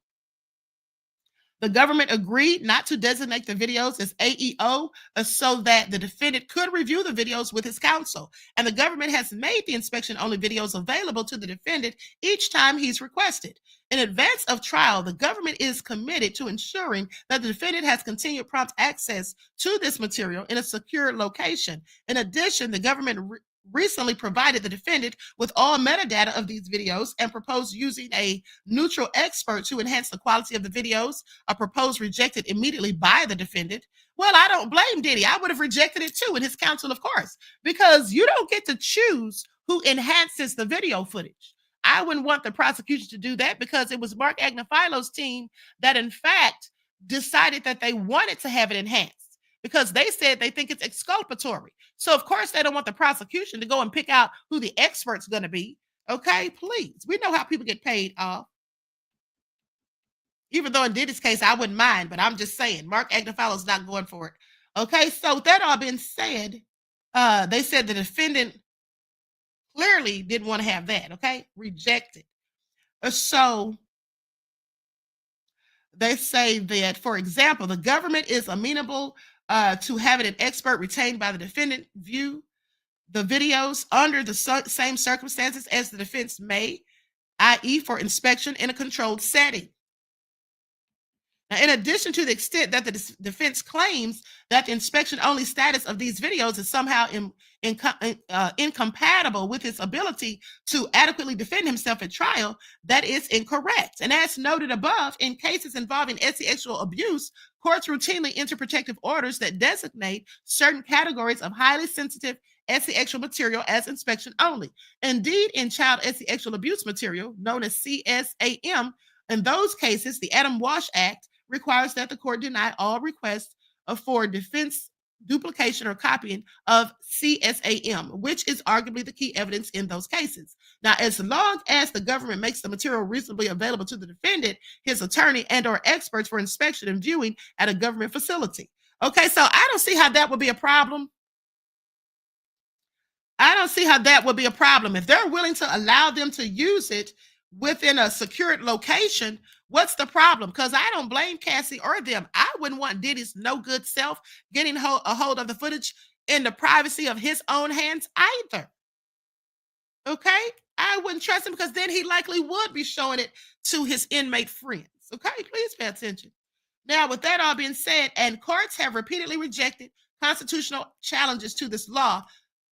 Speaker 2: The government agreed not to designate the videos as AEO so that the defendant could review the videos with his counsel. And the government has made the inspection-only videos available to the defendant each time he's requested. In advance of trial, the government is committed to ensuring that the defendant has continued prompt access to this material in a secure location. In addition, the government recently provided the defendant with all metadata of these videos and proposed using a neutral expert to enhance the quality of the videos, a proposal rejected immediately by the defendant. Well, I don't blame Diddy. I would have rejected it too, and his counsel, of course, because you don't get to choose who enhances the video footage. I wouldn't want the prosecution to do that because it was Mark Agnafilo's team that, in fact, decided that they wanted to have it enhanced because they said they think it's exculpatory. So, of course, they don't want the prosecution to go and pick out who the expert's going to be. Okay, please. We know how people get paid off. Even though in Diddy's case, I wouldn't mind, but I'm just saying, Mark Agnafilo's not going for it. Okay, so with that all being said, they said the defendant clearly didn't want to have that, okay? Rejected. So they say that, for example, the government is amenable to having an expert retained by the defendant view the videos under the same circumstances as the defense may, i.e. for inspection in a controlled setting. Now, in addition to the extent that the defense claims that the inspection-only status of these videos is somehow incompatible with his ability to adequately defend himself at trial, that is incorrect. And as noted above, in cases involving sexual abuse, courts routinely enter protective orders that designate certain categories of highly sensitive sexual material as inspection only. Indeed, in child sexual abuse material, known as CSAM, in those cases, the Adam Walsh Act requires that the court deny all requests for defense duplication or copying of CSAM, which is arguably the key evidence in those cases. Now, as long as the government makes the material reasonably available to the defendant, his attorney, and or experts for inspection and viewing at a government facility. Okay, so I don't see how that would be a problem. I don't see how that would be a problem. If they're willing to allow them to use it within a secured location, what's the problem? Because I don't blame Cassie or them. I wouldn't want Diddy's no good self getting a hold of the footage in the privacy of his own hands either. Okay? I wouldn't trust him because then he likely would be showing it to his inmate friends. Okay? Please pay attention. Now, with that all being said, and courts have repeatedly rejected constitutional challenges to this law,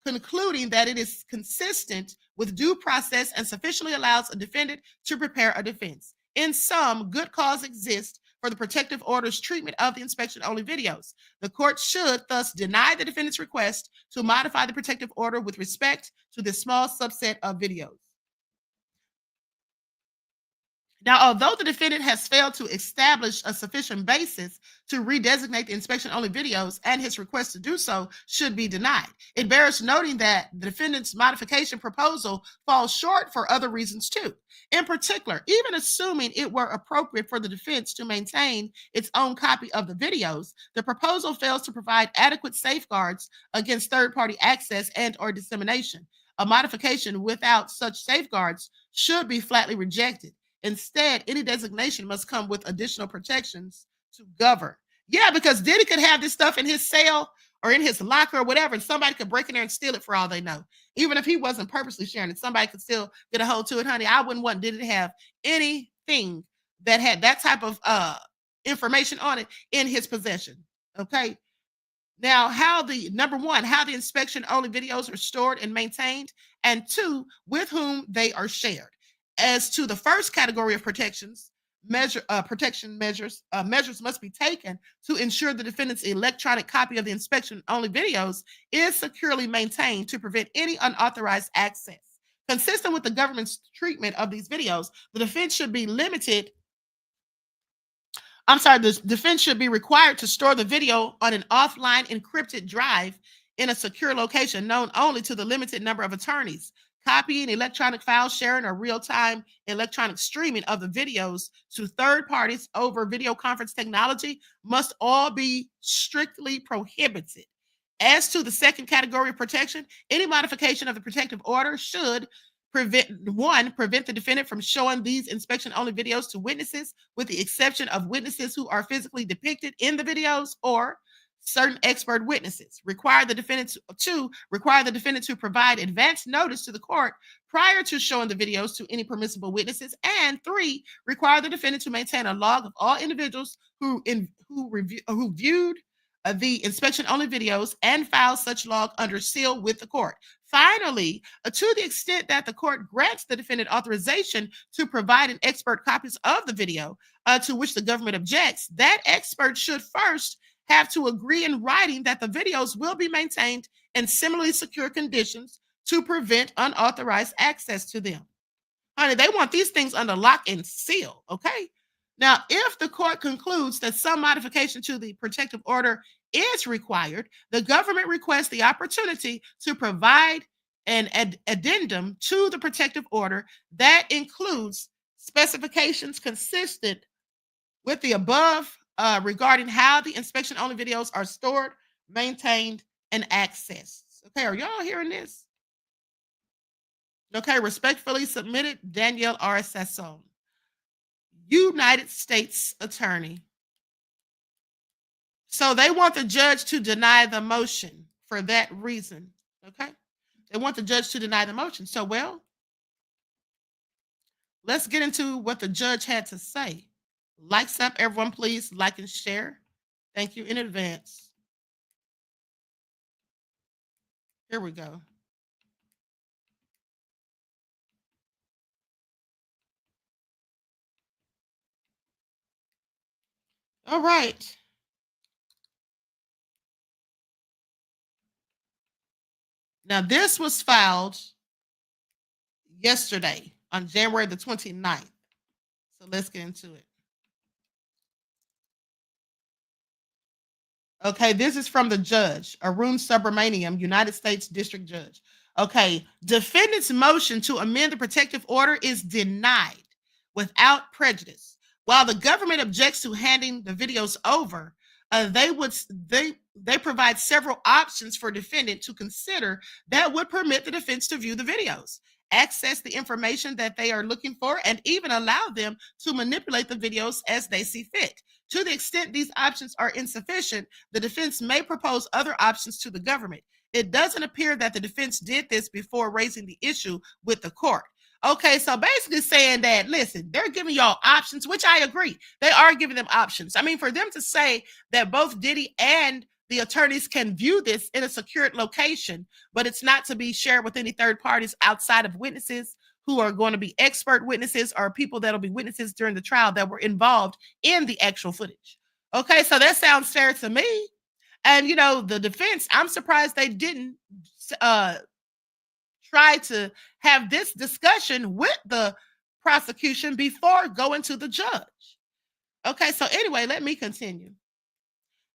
Speaker 2: concluding that it is consistent with due process and sufficiently allows a defendant to prepare a defense. In sum, good cause exists for the protective order's treatment of the inspection-only videos. The court should thus deny the defendant's request to modify the protective order with respect to this small subset of videos. Now, although the defendant has failed to establish a sufficient basis to redesignate the inspection-only videos, and his request to do so should be denied, it bears noting that the defendant's modification proposal falls short for other reasons too. In particular, even assuming it were appropriate for the defense to maintain its own copy of the videos, the proposal fails to provide adequate safeguards against third-party access and or dissemination. A modification without such safeguards should be flatly rejected. Instead, any designation must come with additional protections to govern. Yeah, because Diddy could have this stuff in his cell or in his locker or whatever, and somebody could break in there and steal it for all they know. Even if he wasn't purposely sharing it, somebody could still get a hold to it, honey. I wouldn't want Diddy to have anything that had that type of information on it in his possession. Okay. Now, number one, how the inspection-only videos are stored and maintained, and two, with whom they are shared. As to the first category of measures must be taken to ensure the defendant's electronic copy of the inspection-only videos is securely maintained to prevent any unauthorized access. Consistent with the government's treatment of these videos, the defense should be required to store the video on an offline encrypted drive in a secure location known only to the limited number of attorneys. Copying, electronic file sharing, or real-time electronic streaming of the videos to third parties over video conference technology must all be strictly prohibited. As to the second category of protection, any modification of the protective order should prevent the defendant from showing these inspection-only videos to witnesses, with the exception of witnesses who are physically depicted in the videos or certain expert witnesses. Require the defendant to provide advance notice to the court prior to showing the videos to any permissible witnesses. And three, require the defendant to maintain a log of all individuals who viewed the inspection-only videos and file such log under seal with the court. Finally, to the extent that the court grants the defendant authorization to provide an expert copies of the video to which the government objects, that expert should first have to agree in writing that the videos will be maintained in similarly secure conditions to prevent unauthorized access to them. Honey, they want these things under lock and seal, okay? Now, if the court concludes that some modification to the protective order is required, the government requests the opportunity to provide an addendum to the protective order that includes specifications consistent with the above regarding how the inspection-only videos are stored, maintained, and accessed. Okay, are y'all hearing this? Okay, respectfully submitted, Danielle R. Sasson, United States Attorney. So they want the judge to deny the motion for that reason, okay? They want the judge to deny the motion. So, well, let's get into what the judge had to say. Likes up, everyone, please like and share. Thank you in advance. Here we go. All right. Now, this was filed yesterday on January the 29th. So let's get into it. Okay, this is from the judge, Arun Subramaniam, United States District Judge. Okay, defendant's motion to amend the protective order is denied without prejudice. While the government objects to handing the videos over, they provide several options for defendant to consider that would permit the defense to view the videos, access the information that they are looking for, and even allow them to manipulate the videos as they see fit. To the extent these options are insufficient, the defense may propose other options to the government. It doesn't appear that the defense did this before raising the issue with the court. Okay, so basically saying that, listen, they're giving y'all options, which I agree. They are giving them options. I mean, for them to say that both Diddy and the attorneys can view this in a secured location, but it's not to be shared with any third parties outside of witnesses who are going to be expert witnesses or people that'll be witnesses during the trial that were involved in the actual footage. Okay, so that sounds fair to me. And, you know, the defense, I'm surprised they didn't try to have this discussion with the prosecution before going to the judge. Okay, so anyway, let me continue.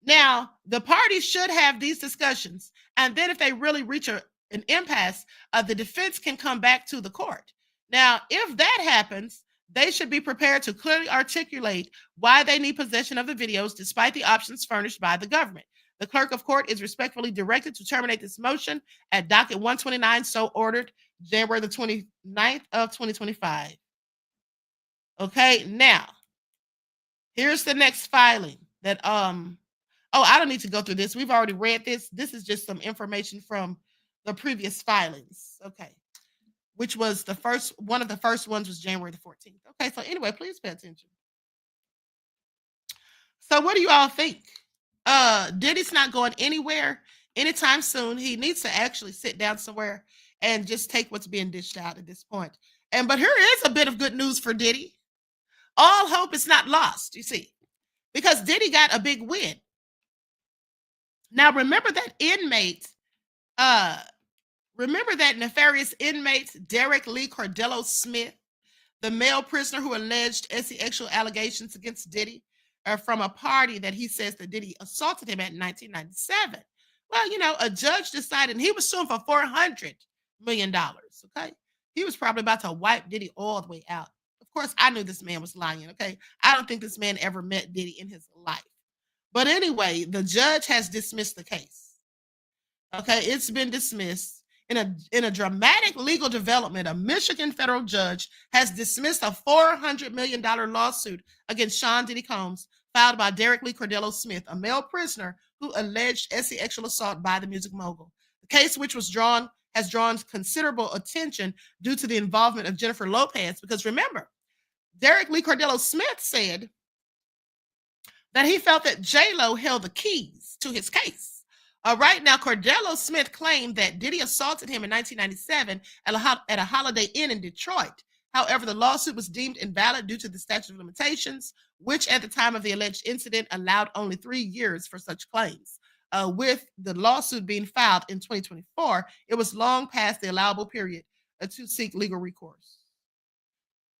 Speaker 2: Now, the parties should have these discussions, and then if they really reach an impasse, the defense can come back to the court. Now, if that happens, they should be prepared to clearly articulate why they need possession of the videos despite the options furnished by the government. The clerk of court is respectfully directed to terminate this motion at docket 129, so ordered, January the 29th of 2025. Okay, now, here's the next filing that, oh, I don't need to go through this. We've already read this. This is just some information from the previous filings. Okay, which was the first, one of the first ones was January the 14th. Okay, so anyway, please pay attention. So what do you all think? Diddy's not going anywhere anytime soon. He needs to actually sit down somewhere and just take what's being dished out at this point. But here is a bit of good news for Diddy. All hope is not lost, you see, because Diddy got a big win. Now, remember that nefarious inmate, Derek Lee Cordello Smith, the male prisoner who alleged sexual allegations against Diddy from a party that he says that Diddy assaulted him at in 1997. Well, you know, a judge decided, and he was suing for $400 million, okay? He was probably about to wipe Diddy all the way out. Of course, I knew this man was lying, okay? I don't think this man ever met Diddy in his life. But anyway, the judge has dismissed the case. Okay, it's been dismissed. In a dramatic legal development, a Michigan federal judge has dismissed a $400 million lawsuit against Sean Diddy Combs filed by Derek Lee Cordello Smith, a male prisoner who alleged sexual assault by the music mogul. The case, which has drawn considerable attention due to the involvement of Jennifer Lopez, because remember, Derek Lee Cordello Smith said that he felt that J-Lo held the keys to his case. Right now, Cordello Smith claimed that Diddy assaulted him in 1997 at a Holiday Inn in Detroit. However, the lawsuit was deemed invalid due to the statute of limitations, which at the time of the alleged incident allowed only 3 years for such claims. With the lawsuit being filed in 2024, it was long past the allowable period to seek legal recourse.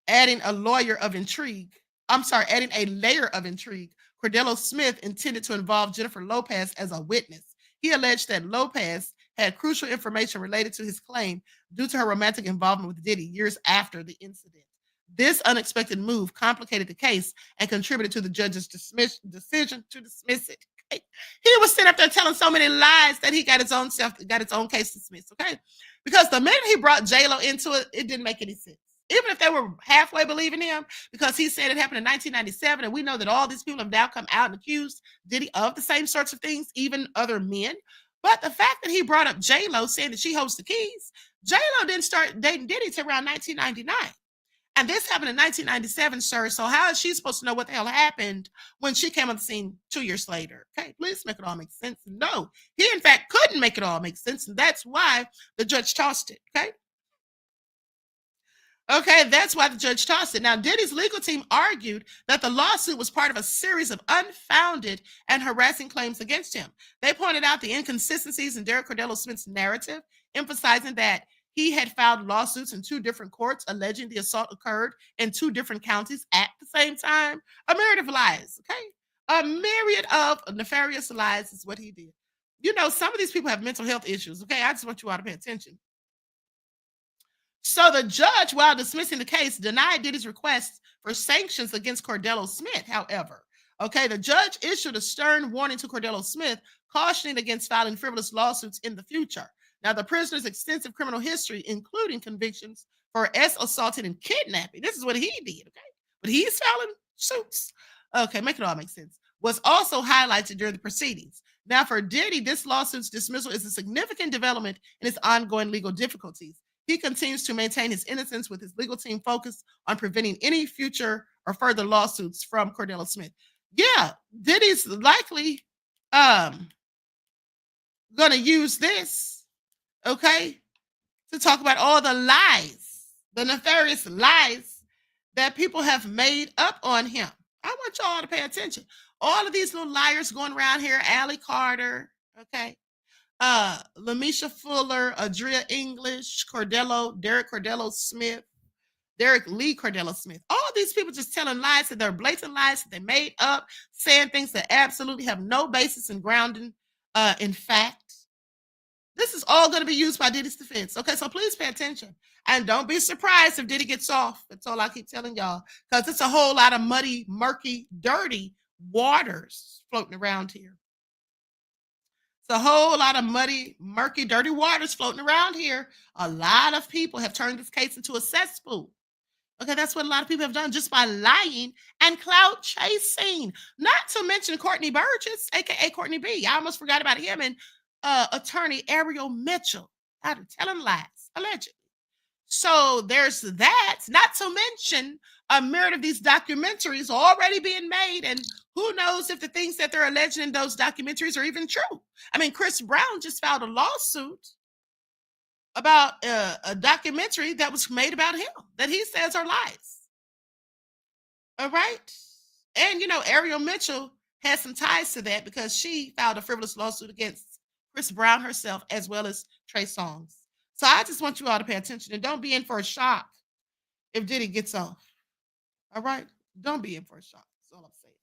Speaker 2: Adding a layer of intrigue, Cordello Smith intended to involve Jennifer Lopez as a witness. He alleged that Lopez had crucial information related to his claim due to her romantic involvement with Diddy years after the incident. This unexpected move complicated the case and contributed to the judge's decision to dismiss it. Okay? He was sitting up there telling so many lies that he got his own case dismissed, okay? Because the minute he brought J-Lo into it, it didn't make any sense. Even if they were halfway believing him, because he said it happened in 1997, and we know that all these people have now come out and accused Diddy of the same sorts of things, even other men. But the fact that he brought up J-Lo saying that she holds the keys, J-Lo didn't start dating Diddy till around 1999. And this happened in 1997, sir. So how is she supposed to know what the hell happened when she came on the scene 2 years later? Okay, please make it all make sense. No, he in fact couldn't make it all make sense. And that's why the judge tossed it. Okay. Okay, that's why the judge tossed it. Now, Diddy's legal team argued that the lawsuit was part of a series of unfounded and harassing claims against him. They pointed out the inconsistencies in Derek Cordello Smith's narrative, emphasizing that he had filed lawsuits in 2 different courts alleging the assault occurred in 2 different counties at the same time. A myriad of lies, okay? A myriad of nefarious lies is what he did. You know, some of these people have mental health issues, okay? I just want you all to pay attention. So the judge, while dismissing the case, denied Diddy's request for sanctions against Cordello Smith. However, okay, the judge issued a stern warning to Cordello Smith, cautioning against filing frivolous lawsuits in the future. Now, the prisoner's extensive criminal history, including convictions for assaulting and kidnapping, this is what he did, okay? But he's filing suits. Okay, make it all make sense. Was also highlighted during the proceedings. Now, for Diddy, this lawsuit's dismissal is a significant development in his ongoing legal difficulties. He continues to maintain his innocence with his legal team focused on preventing any future or further lawsuits from Cordello Smith. Yeah, Diddy's likely going to use this, okay, to talk about all the lies, the nefarious lies that people have made up on him. I want y'all to pay attention. All of these little liars going around here, Allie Carter, okay, Lamisha Fuller, Adria English, Derek Cordello Smith, Derek Lee Cordello Smith. All these people just telling lies, that they're blatant lies that they made up, saying things that absolutely have no basis and grounding in fact. This is all going to be used by Diddy's defense. Okay, so please pay attention. And don't be surprised if Diddy gets off. That's all I keep telling y'all. Because it's a whole lot of muddy, murky, dirty waters floating around here. It's a whole lot of muddy, murky, dirty waters floating around here. A lot of people have turned this case into a cesspool. Okay, that's what a lot of people have done just by lying and clout chasing. Not to mention Courtney Burgess, aka Courtney B. I almost forgot about him, and attorney Ariel Mitchell out of telling lies, allegedly. So there's that. Not to mention a myriad of these documentaries already being made, and who knows if the things that they're alleging in those documentaries are even true. I mean, Chris Brown just filed a lawsuit about a documentary that was made about him that he says are lies. All right. And, you know, Ariel Mitchell has some ties to that because she filed a frivolous lawsuit against Chris Brown herself as well as Trey Songz. So I just want you all to pay attention and don't be in for a shock if Diddy gets off. All right. Don't be in for a shock. That's all I'm saying.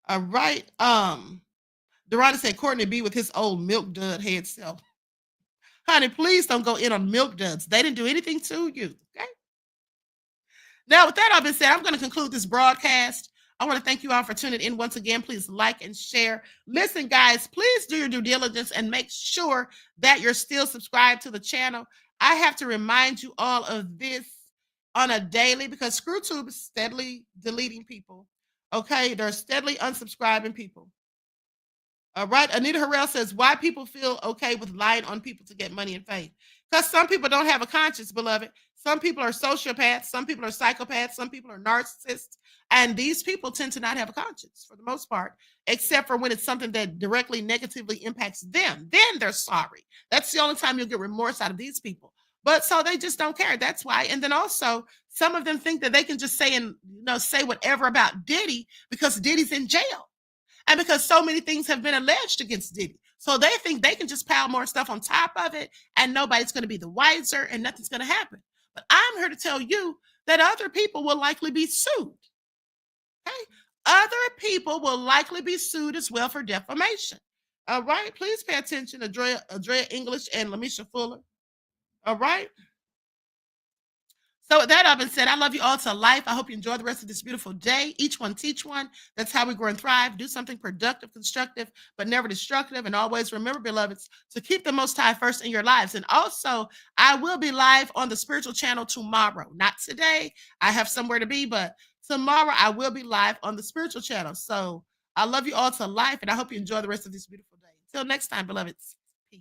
Speaker 2: All right. Dorada said Courtney B with his old milk dud head self. Honey, please don't go in on milk duds. They didn't do anything to you. Okay. Now, with that all been said, I'm going to conclude this broadcast. I want to thank you all for tuning in once again. Please like and share. Listen, guys, please do your due diligence and make sure that you're still subscribed to the channel. I have to remind you all of this on a daily because ScrewTube is steadily deleting people. Okay, they're steadily unsubscribing people. All right, Anita Harrell says, why people feel okay with lying on people to get money and fame? Because some people don't have a conscience, beloved. Some people are sociopaths. Some people are psychopaths. Some people are narcissists. And these people tend to not have a conscience for the most part, except for when it's something that directly negatively impacts them. Then they're sorry. That's the only time you'll get remorse out of these people. But so they just don't care. That's why. And then also, some of them think that they can just say say whatever about Diddy because Diddy's in jail. And because so many things have been alleged against Diddy. So they think they can just pile more stuff on top of it and nobody's going to be the wiser and nothing's going to happen. But I'm here to tell you that other people will likely be sued. Okay? Other people will likely be sued as well for defamation. All right? Please pay attention, Andrea English and Lamisha Fuller. All right? So with that all been said, I love you all to life. I hope you enjoy the rest of this beautiful day. Each one teach one. That's how we grow and thrive. Do something productive, constructive, but never destructive. And always remember, beloveds, to keep the Most High first in your lives. And also, I will be live on the spiritual channel tomorrow. Not today. I have somewhere to be, but tomorrow I will be live on the spiritual channel. So I love you all to life, and I hope you enjoy the rest of this beautiful day. Until next time, beloveds. Peace.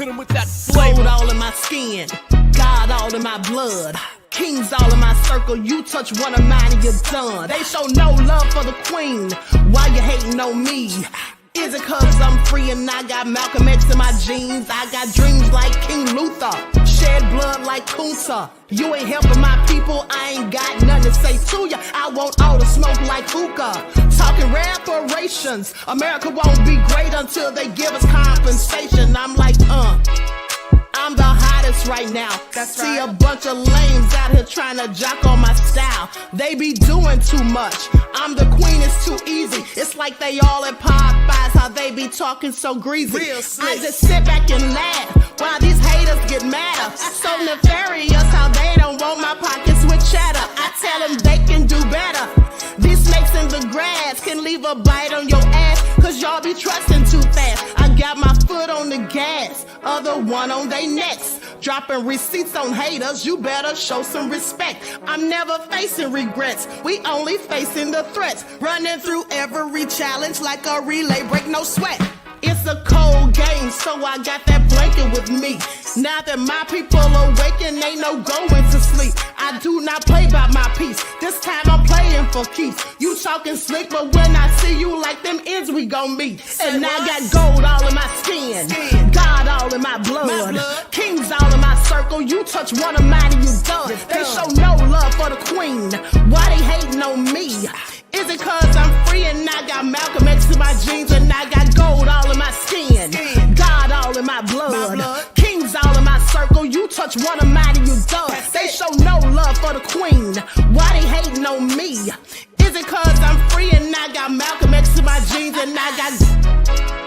Speaker 11: Hit him with that flavor.
Speaker 12: Gold all in my skin, God all in my blood. Kings all in my circle, you touch one of mine and you're done. They show no love for the queen, why you hating on me? Is it cause I'm free and I got Malcolm X in my jeans? I got dreams like King Luther, shed blood like Kunta. You ain't helping my people, I ain't got nothing to say to ya. I want all the smoke like hookah. Talking reparations, America won't be great until they give us compensation. I'm like, I'm the hottest right now.
Speaker 2: That's
Speaker 12: See
Speaker 2: right.
Speaker 12: a bunch of lames out here trying to jock on my style. They be doing too much. I'm the queen, it's too easy. It's like they all at Popeyes, how they be talking so greasy.
Speaker 2: Real slick.
Speaker 12: I just sit back and laugh while these haters get madder. So nefarious how they don't want my pockets with cheddar. I tell them they can do better. These snakes in the grass can leave a bite on your ass, cause y'all be trusting too fast. I got my foot on the gas, other one on they necks. Dropping receipts on haters, you better show some respect. I'm never facing regrets, we only facing the threats. Running through every challenge like a relay, break no sweat. It's a cold game, so I got that blanket with me. Now that my people awaken, ain't no going to sleep. I do not play by my piece, this time I'm playing for keeps. You talking slick, but when I see you like them ends, we gon' meet. And I got gold all in my skin, God all in my blood. Kings all in my circle, you touch one of mine and you done. They show no love for the queen, why they hating on me? Is it cause I'm free and I got Malcolm X in my jeans and I got gold all in my skin, God all in my blood. Kings all in my circle, you touch one of mine and you done. They show no love for the queen, why they hating on me? Is it cause I'm free and I got Malcolm X in my jeans and I got